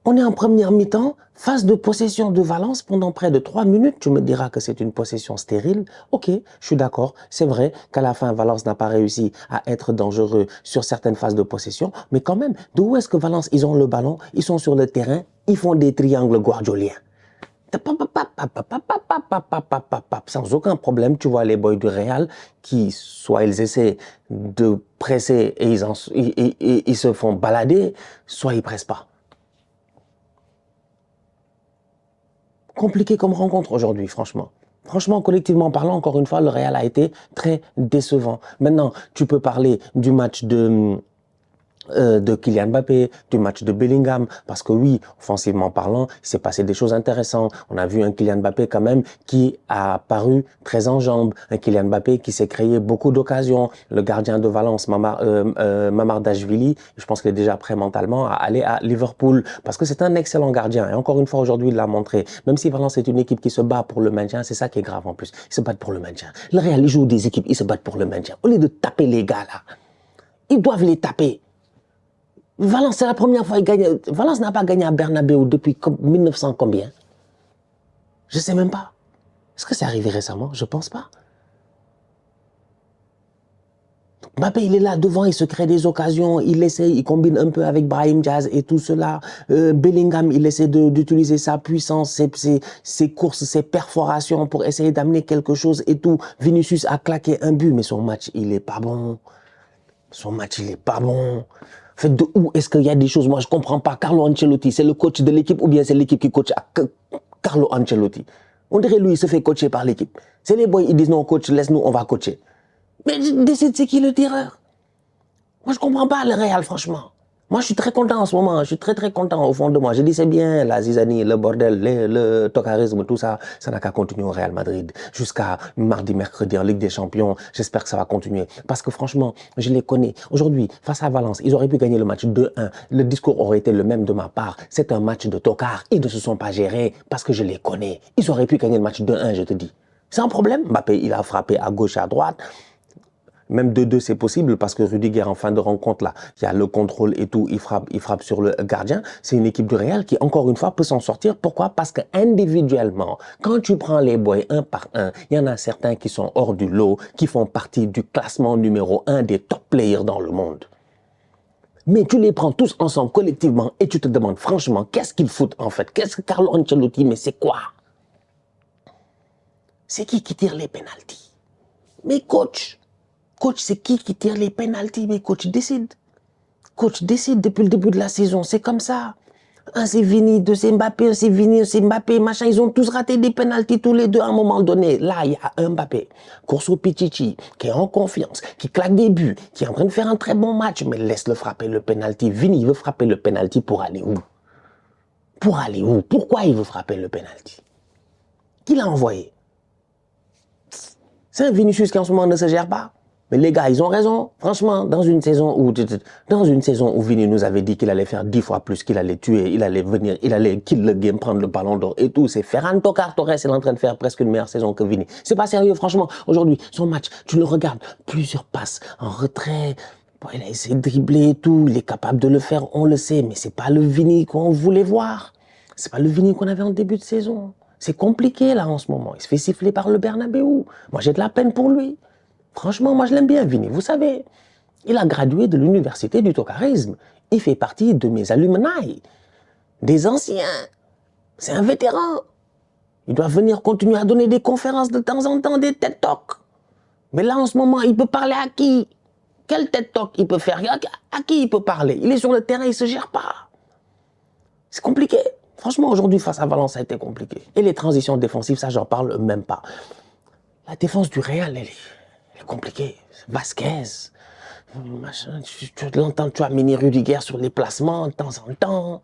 On est en première mi-temps, phase de possession de Valence pendant près de 3 minutes. Tu me diras que c'est une possession stérile. Ok, je suis d'accord. C'est vrai qu'à la fin, Valence n'a pas réussi à être dangereux sur certaines phases de possession. Mais quand même, d'où est-ce que Valence, ils ont le ballon, ils sont sur le terrain, ils font des triangles guardioliens. Sans aucun problème, tu vois les boys du Real qui, soit ils essaient de presser et ils se font balader, soit ils pressent pas. Compliqué comme rencontre aujourd'hui, franchement. Franchement, collectivement parlant, encore une fois, le Real a été très décevant. Maintenant, tu peux parler du match de Kylian Mbappé, du match de Bellingham, parce que oui, offensivement parlant, il s'est passé des choses intéressantes. On a vu un Kylian Mbappé quand même qui a paru très en jambes, un Kylian Mbappé qui s'est créé beaucoup d'occasions. Le gardien de Valence, Mamardashvili, je pense qu'il est déjà prêt mentalement à aller à Liverpool, parce que c'est un excellent gardien. Et encore une fois, aujourd'hui, il l'a montré. Même si Valence est une équipe qui se bat pour le maintien, c'est ça qui est grave en plus. Ils se battent pour le maintien. Le Real, ils jouent des équipes, ils se battent pour le maintien. Au lieu de taper les gars là, ils doivent les taper. Valence, c'est la première fois qu'il gagne. Valence n'a pas gagné à Bernabeu depuis 1900 combien? Je ne sais même pas. Est-ce que c'est arrivé récemment? Je ne pense pas. Mbappé, il est là devant, il se crée des occasions, il essaie, il combine un peu avec Brahim Diaz et tout cela. Bellingham, il essaie d'utiliser sa puissance, ses courses, ses perforations pour essayer d'amener quelque chose et tout. Vinicius a claqué un but, mais son match, il n'est pas bon. Son match, il n'est pas bon. En fait, de où est-ce qu'il y a des choses? Moi, je ne comprends pas. Carlo Ancelotti, c'est le coach de l'équipe ou bien c'est l'équipe qui coach Carlo Ancelotti? On dirait lui, il se fait coacher par l'équipe. C'est les boys, ils disent non, coach, laisse-nous, on va coacher. Mais décide, c'est qui le tireur? Moi, je ne comprends pas le Real, franchement. Moi, je suis très content en ce moment. Je suis très, très content au fond de moi. Je dis, c'est bien, la zizanie, le bordel, le tocarisme, tout ça. Ça n'a qu'à continuer au Real Madrid jusqu'à mardi, mercredi en Ligue des Champions. J'espère que ça va continuer. Parce que franchement, je les connais. Aujourd'hui, face à Valence, ils auraient pu gagner le match 2-1. Le discours aurait été le même de ma part. C'est un match de tocard. Ils ne se sont pas gérés parce que je les connais. Ils auraient pu gagner le match 2-1, je te dis. C'est un problème. Mbappé, il a frappé à gauche et à droite. Même 2-2, c'est possible parce que Rudiger, en fin de rencontre, là, il y a le contrôle et tout, il frappe sur le gardien. C'est une équipe du Real qui, encore une fois, peut s'en sortir. Pourquoi? Parce que individuellement, quand tu prends les boys un par un, il y en a certains qui sont hors du lot, qui font partie du classement numéro 1 des top players dans le monde. Mais tu les prends tous ensemble, collectivement, et tu te demandes franchement, qu'est-ce qu'ils foutent en fait? Qu'est-ce que Carlo Ancelotti, mais c'est quoi? C'est qui tire les pénaltys? Mais coach, c'est qui tire les pénaltys? Mais coach décide. Coach décide depuis le début de la saison. C'est comme ça. Un c'est Vini, deux c'est Mbappé, un c'est Vini, un c'est Mbappé, machin. Ils ont tous raté des pénaltys tous les deux à un moment donné. Là, il y a un Mbappé, Corso Pichichi, qui est en confiance, qui claque des buts, qui est en train de faire un très bon match, mais laisse-le frapper le pénalty. Vini, il veut frapper le pénalty pour aller où? Pour aller où? Pourquoi il veut frapper le pénalty? Qui l'a envoyé? C'est un Vinicius qui en ce moment ne se gère pas. Mais les gars, ils ont raison. Franchement, dans une saison où Vini nous avait dit qu'il allait faire 10 fois plus, qu'il allait tuer, il allait venir, il allait kill le game, prendre le ballon d'or et tout. C'est Ferran Torres, il est en train de faire presque une meilleure saison que Vini. C'est pas sérieux, franchement. Aujourd'hui, son match, tu le regardes, plusieurs passes en retrait. Bon, il a essayé de dribbler et tout. Il est capable de le faire, on le sait. Mais c'est pas le Vini qu'on voulait voir. C'est pas le Vini qu'on avait en début de saison. C'est compliqué là en ce moment. Il se fait siffler par le Bernabeu. Moi, j'ai de la peine pour lui. Franchement, moi, je l'aime bien, Vini. Vous savez, il a gradué de l'université du tocarisme. Il fait partie de mes alumni, des anciens. C'est un vétéran. Il doit venir continuer à donner des conférences de temps en temps, des TED Talks. Mais là, en ce moment, il peut parler à qui? Quel TED Talk il peut faire? À qui il peut parler? Il est sur le terrain, il ne se gère pas. C'est compliqué. Franchement, aujourd'hui, face à Valence, ça a été compliqué. Et les transitions défensives, ça, j'en parle même pas. La défense du Real, elle est compliquée. Vasquez, machin, tu l'entends, tu as Mini Rudiger sur les placements de temps en temps.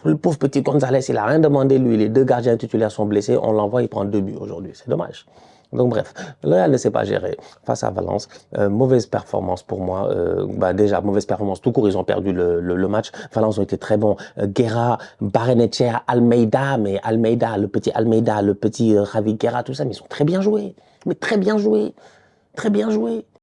Le pauvre petit Gonzalez, il n'a rien demandé, lui. Les deux gardiens titulaires sont blessés. On l'envoie, il prend 2 buts aujourd'hui. C'est dommage. Donc bref, le Real ne s'est pas géré face à Valence. Mauvaise performance pour moi. Déjà, mauvaise performance tout court. Ils ont perdu le match. Valence ont été très bons. Guerra, Barrenechea, Almeida, mais Almeida, le petit Javi Guerra, tout ça, mais ils ont très bien joué. Mais très bien joué. Très bien joué.